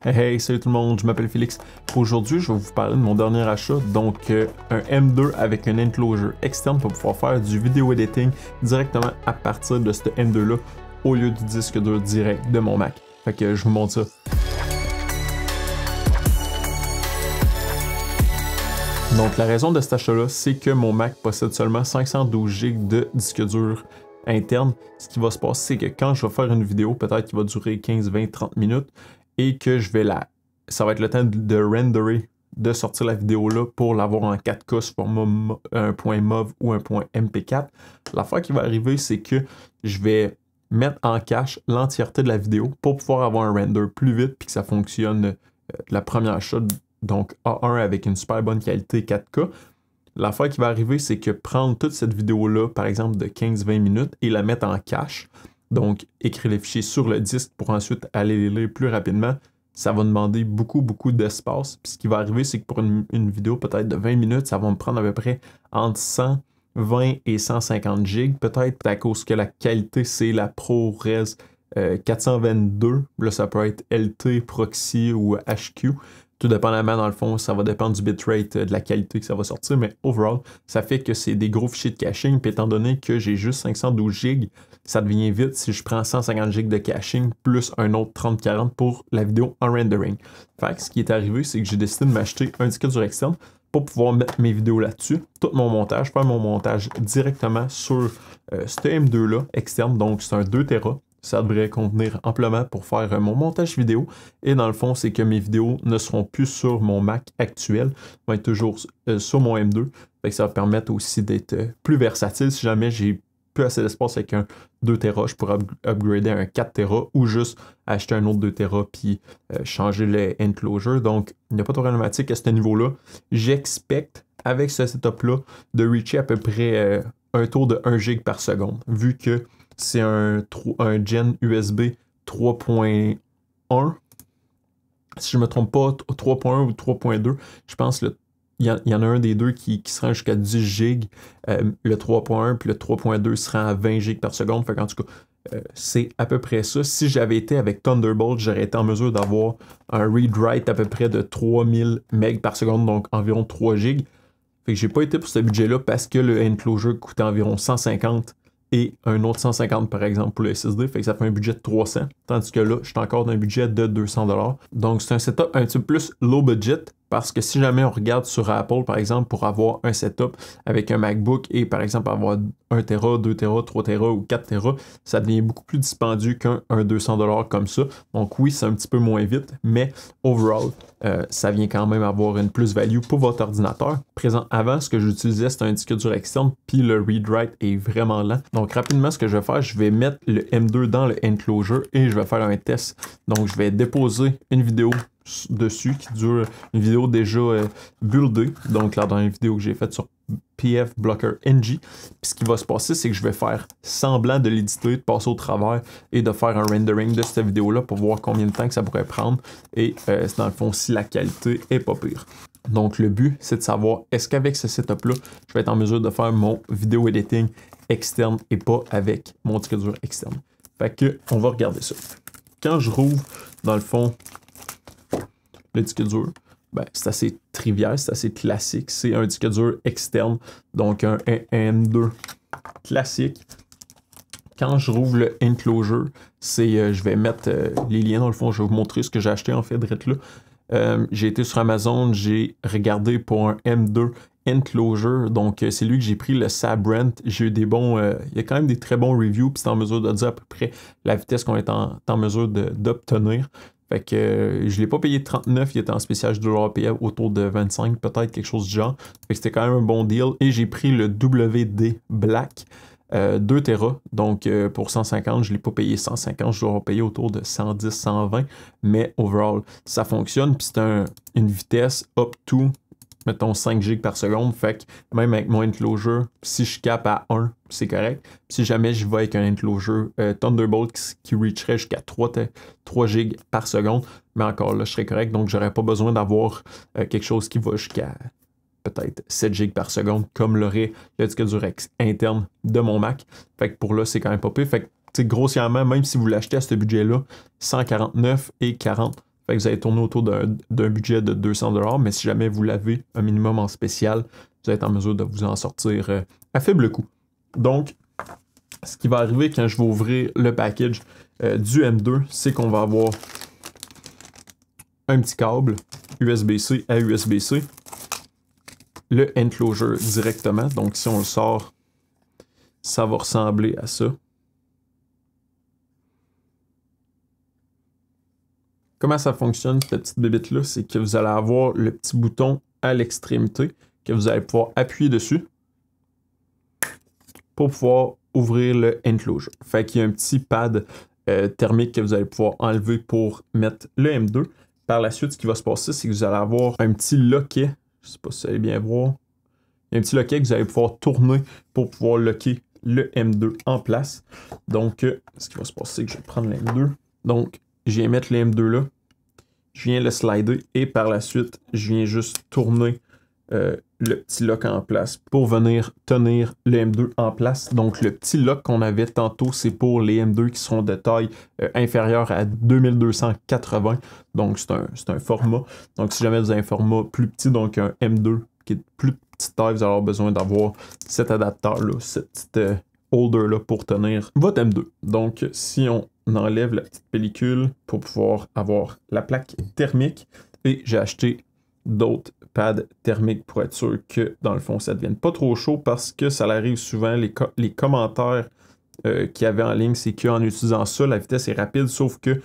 Hey, salut tout le monde, je m'appelle Félix. Aujourd'hui, je vais vous parler de mon dernier achat, donc un M2 avec un enclosure externe pour pouvoir faire du vidéo editing directement à partir de ce M2 là au lieu du disque dur direct de mon Mac. Fait que je vous montre ça. Donc la raison de cet achat-là, c'est que mon Mac possède seulement 512 Go de disque dur interne. Ce qui va se passer, c'est que quand je vais faire une vidéo, peut-être qu'il va durer 15, 20, 30 minutes, et que je vais ça va être le temps de renderer, de sortir la vidéo là pour l'avoir en 4K sur format un point MOV ou un point MP4. L'affaire qui va arriver, c'est que je vais mettre en cache l'entièreté de la vidéo pour pouvoir avoir un render plus vite puis que ça fonctionne la première shot, donc A1 avec une super bonne qualité 4K. L'affaire qui va arriver, c'est que prendre toute cette vidéo-là, par exemple de 15-20 minutes, et la mettre en cache, donc écrire les fichiers sur le disque pour ensuite aller les lire plus rapidement, ça va demander beaucoup d'espace. Puis ce qui va arriver, c'est que pour une vidéo peut-être de 20 minutes, ça va me prendre à peu près entre 120 et 150 gigs, peut-être à cause que la qualité, c'est la ProRes 422. Là, ça peut être LT, Proxy ou HQ. Tout dépendamment, dans le fond, ça va dépendre du bitrate, de la qualité que ça va sortir, mais overall, ça fait que c'est des gros fichiers de caching, puis étant donné que j'ai juste 512 Go, ça devient vite si je prends 150 Go de caching, plus un autre 30-40 pour la vidéo en rendering. Fait que ce qui est arrivé, c'est que j'ai décidé de m'acheter un disque dur externe pour pouvoir mettre mes vidéos là-dessus, tout mon montage, faire mon montage directement sur ce M2-là externe, donc c'est un 2 Tera. Ça devrait convenir amplement pour faire mon montage vidéo. Et dans le fond, c'est que mes vidéos ne seront plus sur mon Mac actuel, vont être toujours sur mon M2. Fait que ça va permettre aussi d'être plus versatile. Si jamais j'ai plus assez d'espace avec un 2 Tera, je pourrais upgrader à un 4 Tera ou juste acheter un autre 2 Tera puis changer le enclosure. Donc, il n'y a pas de problématique à ce niveau-là. J'expecte, avec ce setup-là, de reacher à peu près un taux de 1 G par seconde, vu que c'est un gen USB 3.1. Si je ne me trompe pas, 3.1 ou 3.2. Je pense qu'il y en a un des deux qui sera jusqu'à 10 GB. Le 3.1 puis le 3.2 sera à 20 GB par seconde. Fait qu'en tout cas, c'est à peu près ça. Si j'avais été avec Thunderbolt, j'aurais été en mesure d'avoir un read-write à peu près de 3000 MB par seconde, donc environ 3 GB. Fait que j'ai pas été pour ce budget-là parce que le enclosure coûtait environ 150 et un autre 150 par exemple pour le SSD, fait que ça fait un budget de 300, tandis que là, je suis encore dans un budget de 200$. Donc c'est un setup un petit peu plus low budget, parce que si jamais on regarde sur Apple, par exemple, pour avoir un setup avec un MacBook et par exemple avoir 1 Tera, 2 Tera, 3 Tera ou 4 Tera, ça devient beaucoup plus dispendieux qu'un 200$ comme ça. Donc oui, c'est un petit peu moins vite, mais overall, ça vient quand même avoir une plus-value pour votre ordinateur. Avant, ce que j'utilisais, c'était un disque dur externe, puis le read-write est vraiment lent. Donc rapidement, ce que je vais faire, je vais mettre le M2 dans le enclosure et je vais faire un test. Donc je vais déposer une vidéo dessus qui dure une vidéo déjà buildée, donc la dernière vidéo que j'ai faite sur PF Blocker NG. Puis ce qui va se passer, c'est que je vais faire semblant de l'éditer, de passer au travers et de faire un rendering de cette vidéo-là pour voir combien de temps que ça pourrait prendre et dans le fond si la qualité est pas pire. Donc le but, c'est de savoir est-ce qu'avec ce setup-là, je vais être en mesure de faire mon vidéo editing externe et pas avec mon disque dur externe. Fait que on va regarder ça. Quand je rouvre, dans le fond, le disque dur, ben, c'est assez trivial, c'est assez classique. C'est un disque dur externe, donc un M2 classique. Quand je rouvre le enclosure, je vais mettre les liens dans le fond, je vais vous montrer ce que j'ai acheté en fait direct là. J'ai été sur Amazon, j'ai regardé pour un M2 enclosure, donc c'est lui que j'ai pris, le Sabrent. J'ai eu des bons, il y a quand même des très bons reviews, puis c'est en mesure de dire à peu près la vitesse qu'on est en mesure d'obtenir. Fait que je ne l'ai pas payé 39, il était en spécial, je dois payer autour de 25, peut-être quelque chose du genre. Fait que c'était quand même un bon deal. Et j'ai pris le WD Black 2 Tera, donc pour 150, je ne l'ai pas payé 150, je dois payer autour de 110, 120, mais overall, ça fonctionne. Puis c'est une vitesse up to, mettons 5 GB par seconde, fait que même avec mon enclosure, si je cap à 1, c'est correct. Puis si jamais je vais avec un enclosure Thunderbolt qui reacherait jusqu'à 3 GB par seconde, mais encore là, je serais correct, donc j'aurais pas besoin d'avoir quelque chose qui va jusqu'à peut-être 7 GB par seconde, comme l'aurait le disque dur interne de mon Mac. Fait que pour là, c'est quand même pas pire. Fait que grossièrement, même si vous l'achetez à ce budget-là, 149 et 40 Fait que vous allez tourner autour d'un budget de 200$, mais si jamais vous l'avez un minimum en spécial, vous êtes en mesure de vous en sortir à faible coût. Donc, ce qui va arriver quand je vais ouvrir le package du M2, c'est qu'on va avoir un petit câble USB-C à USB-C, le enclosure directement. Donc, si on le sort, ça va ressembler à ça. Comment ça fonctionne, cette petite bébête-là? C'est que vous allez avoir le petit bouton à l'extrémité que vous allez pouvoir appuyer dessus pour pouvoir ouvrir le enclosure. Fait qu'il y a un petit pad thermique que vous allez pouvoir enlever pour mettre le M2. Par la suite, ce qui va se passer, c'est que vous allez avoir un petit loquet. Je ne sais pas si vous allez bien voir. Il y a un petit loquet que vous allez pouvoir tourner pour pouvoir locker le M2 en place. Donc, ce qui va se passer, c'est que je vais prendre le M2. Donc, je viens mettre le M2 là. Je viens le slider et par la suite, je viens juste tourner le petit lock en place pour venir tenir le M2 en place. Donc, le petit lock qu'on avait tantôt, c'est pour les M2 qui sont de taille inférieure à 2280. Donc, c'est un format. Donc, si jamais vous avez un format plus petit, donc un M2 qui est de plus petite taille, vous allez avoir besoin d'avoir cet adaptateur-là, cette petite holder-là pour tenir votre M2. Donc, si on enlève la petite pellicule pour pouvoir avoir la plaque thermique, et j'ai acheté d'autres pads thermiques pour être sûr que, dans le fond, ça ne devienne pas trop chaud parce que ça arrive souvent, les commentaires qu'il y avait en ligne, c'est qu'en utilisant ça, la vitesse est rapide, sauf que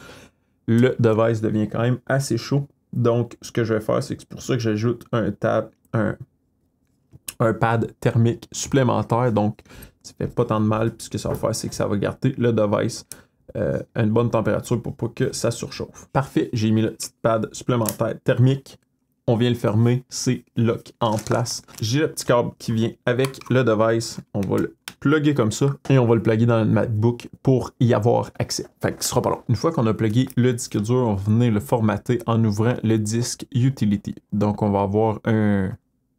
le device devient quand même assez chaud. Donc, ce que je vais faire, c'est que c'est pour ça que j'ajoute un pad thermique supplémentaire. Donc, ça fait pas tant de mal. Puis ce que ça va faire, c'est que ça va garder le device à une bonne température pour pas que ça surchauffe. Parfait, j'ai mis le petit pad supplémentaire thermique. On vient le fermer, c'est lock en place. J'ai le petit câble qui vient avec le device. On va le plugger comme ça et on va le plugger dans le MacBook pour y avoir accès. Fait que ce sera pas long. Une fois qu'on a plugué le disque dur, on va venir le formater en ouvrant le disque Utility. Donc on va avoir un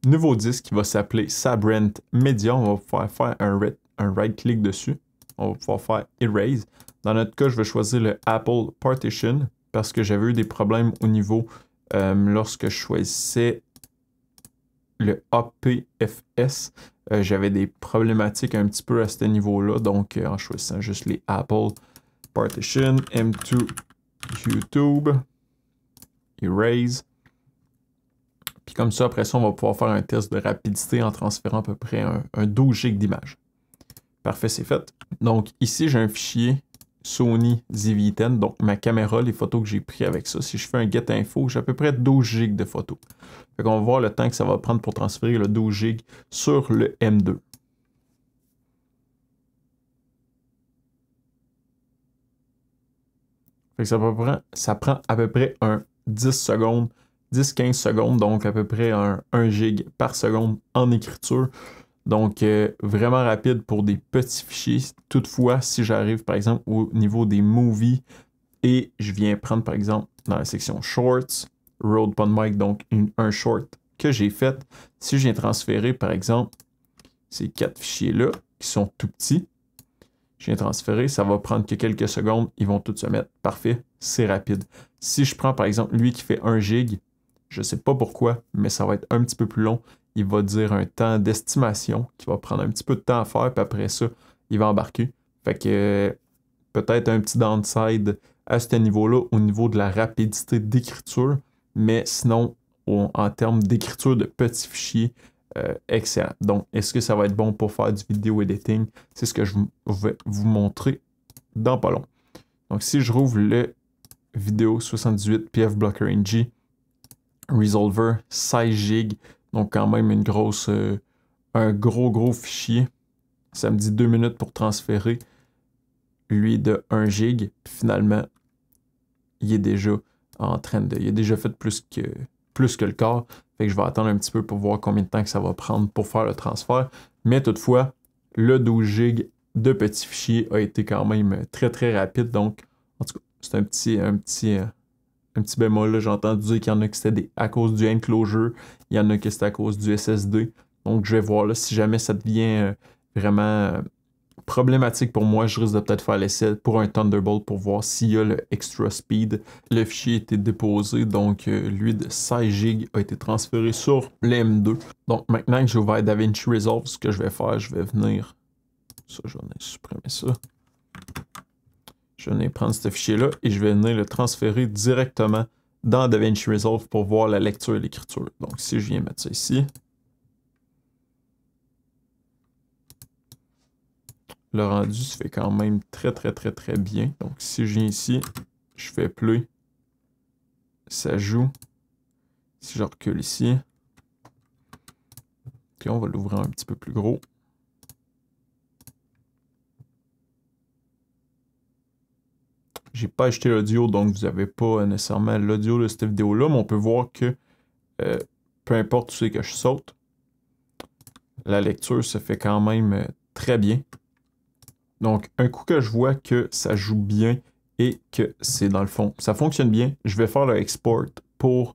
nouveau disque qui va s'appeler Sabrent Media. On va pouvoir faire un right-click dessus. On va pouvoir faire Erase. Dans notre cas, je vais choisir le Apple Partition parce que j'avais eu des problèmes au niveau lorsque je choisissais le APFS. J'avais des problématiques un petit peu à ce niveau-là. Donc, en choisissant juste les Apple Partition, M2 YouTube, Erase. Puis comme ça, après ça, on va pouvoir faire un test de rapidité en transférant à peu près un 12 GB d'image. Parfait, c'est fait. Donc ici, j'ai un fichier Sony ZV-10, donc ma caméra, les photos que j'ai prises avec ça. Si je fais un get info, j'ai à peu près 12 GB de photos. Fait qu'on va voir le temps que ça va prendre pour transférer le 12 GB sur le M2. Fait que ça prend à peu près un 10 secondes, 10-15 secondes, donc à peu près un 1 GB par seconde en écriture. Donc, vraiment rapide pour des petits fichiers. Toutefois, si j'arrive, par exemple, au niveau des movies et je viens prendre, par exemple, dans la section Shorts, Rode PodMic, donc un short que j'ai fait, si je viens transférer, par exemple, ces 4 fichiers-là, qui sont tout petits, je viens transférer, ça va prendre que quelques secondes, ils vont tous se mettre. Parfait, c'est rapide. Si je prends, par exemple, lui qui fait 1 GB, je ne sais pas pourquoi, mais ça va être un petit peu plus long. Il va dire un temps d'estimation qui va prendre un petit peu de temps à faire, puis après ça, il va embarquer. Fait que peut-être un petit downside à ce niveau-là, au niveau de la rapidité d'écriture, mais sinon, en termes d'écriture de petits fichiers, excellent. Donc, est-ce que ça va être bon pour faire du vidéo editing? C'est ce que je vais vous montrer dans pas long. Donc, si je rouvre le vidéo 78 PF Blocker NG, Resolver 16 GB, donc quand même un gros fichier. Ça me dit 2 minutes pour transférer lui de 1 GB. Puis finalement, il est déjà il a déjà fait plus que le quart. Fait que je vais attendre un petit peu pour voir combien de temps que ça va prendre pour faire le transfert. Mais toutefois, le 12 GB de petit fichier a été quand même très rapide. Donc, en tout cas, c'est un petit bémol, là. J'ai entendu dire qu'il y en a qui c'était à cause du enclosure, il y en a qui c'était à cause du SSD. Donc, je vais voir là, si jamais ça devient vraiment Problématique pour moi, je risque de peut-être faire l'essai pour un Thunderbolt pour voir s'il y a le extra speed. Le fichier a été déposé, donc lui de 16 GB a été transféré sur le M2. Donc maintenant que j'ai ouvert DaVinci Resolve, ce que je vais faire, je vais venir... Ça, je vais supprimer ça. Je vais venir prendre ce fichier-là et je vais venir le transférer directement dans DaVinci Resolve pour voir la lecture et l'écriture. Donc si je viens mettre ça ici... Le rendu se fait quand même très bien. Donc si je viens ici, je fais play, ça joue. Si je recule ici, okay, on va l'ouvrir un petit peu plus gros. J'ai pas acheté l'audio, donc vous n'avez pas nécessairement l'audio de cette vidéo-là, mais on peut voir que peu importe où c'est que je saute, la lecture se fait quand même très bien. Donc, un coup que je vois que ça joue bien et que c'est dans le fond, ça fonctionne bien, je vais faire le export pour,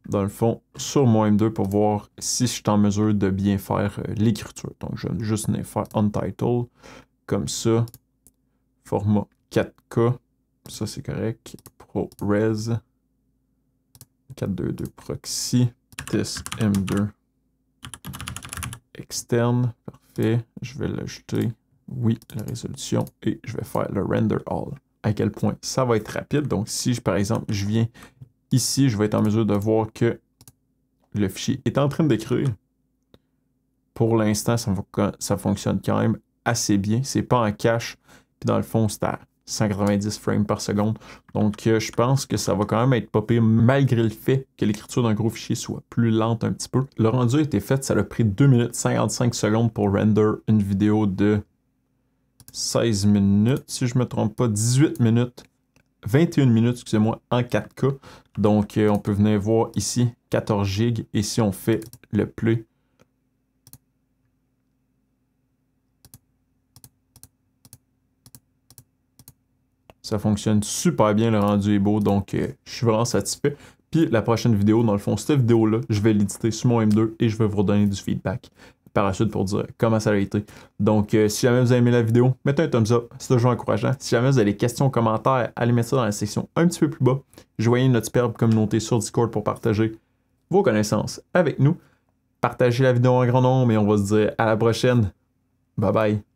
dans le fond, sur mon M2 pour voir si je suis en mesure de bien faire l'écriture. Donc, je vais juste venir faire Untitled, comme ça, format 4K, ça c'est correct, ProRes, 422 Proxy, test M2, externe, parfait, je vais l'ajouter. Oui, la résolution, et je vais faire le render all. À quel point ça va être rapide. Donc, si, par exemple, je viens ici, je vais être en mesure de voir que le fichier est en train d'écrire. Pour l'instant, ça fonctionne quand même assez bien. C'est pas en cache. Puis dans le fond, c'est à 190 frames par seconde. Donc, je pense que ça va quand même être pas pire, malgré le fait que l'écriture d'un gros fichier soit plus lente un petit peu. Le rendu a été fait, ça a pris 2 minutes 55 secondes pour render une vidéo de 16 minutes, si je ne me trompe pas, 18 minutes, 21 minutes, excusez-moi, en 4K. Donc, on peut venir voir ici 14 GB. Et si on fait le play, ça fonctionne super bien, le rendu est beau. Donc, je suis vraiment satisfait. Puis, la prochaine vidéo, dans le fond, cette vidéo-là, je vais l'éditer sur mon M2 et je vais vous redonner du feedback par la suite pour dire comment ça a été. Donc, si jamais vous avez aimé la vidéo, mettez un thumbs up, c'est toujours encourageant. Si jamais vous avez des questions, commentaires, allez mettre ça dans la section un petit peu plus bas. Joignez notre superbe communauté sur Discord pour partager vos connaissances avec nous. Partagez la vidéo en grand nombre et on va se dire à la prochaine. Bye bye.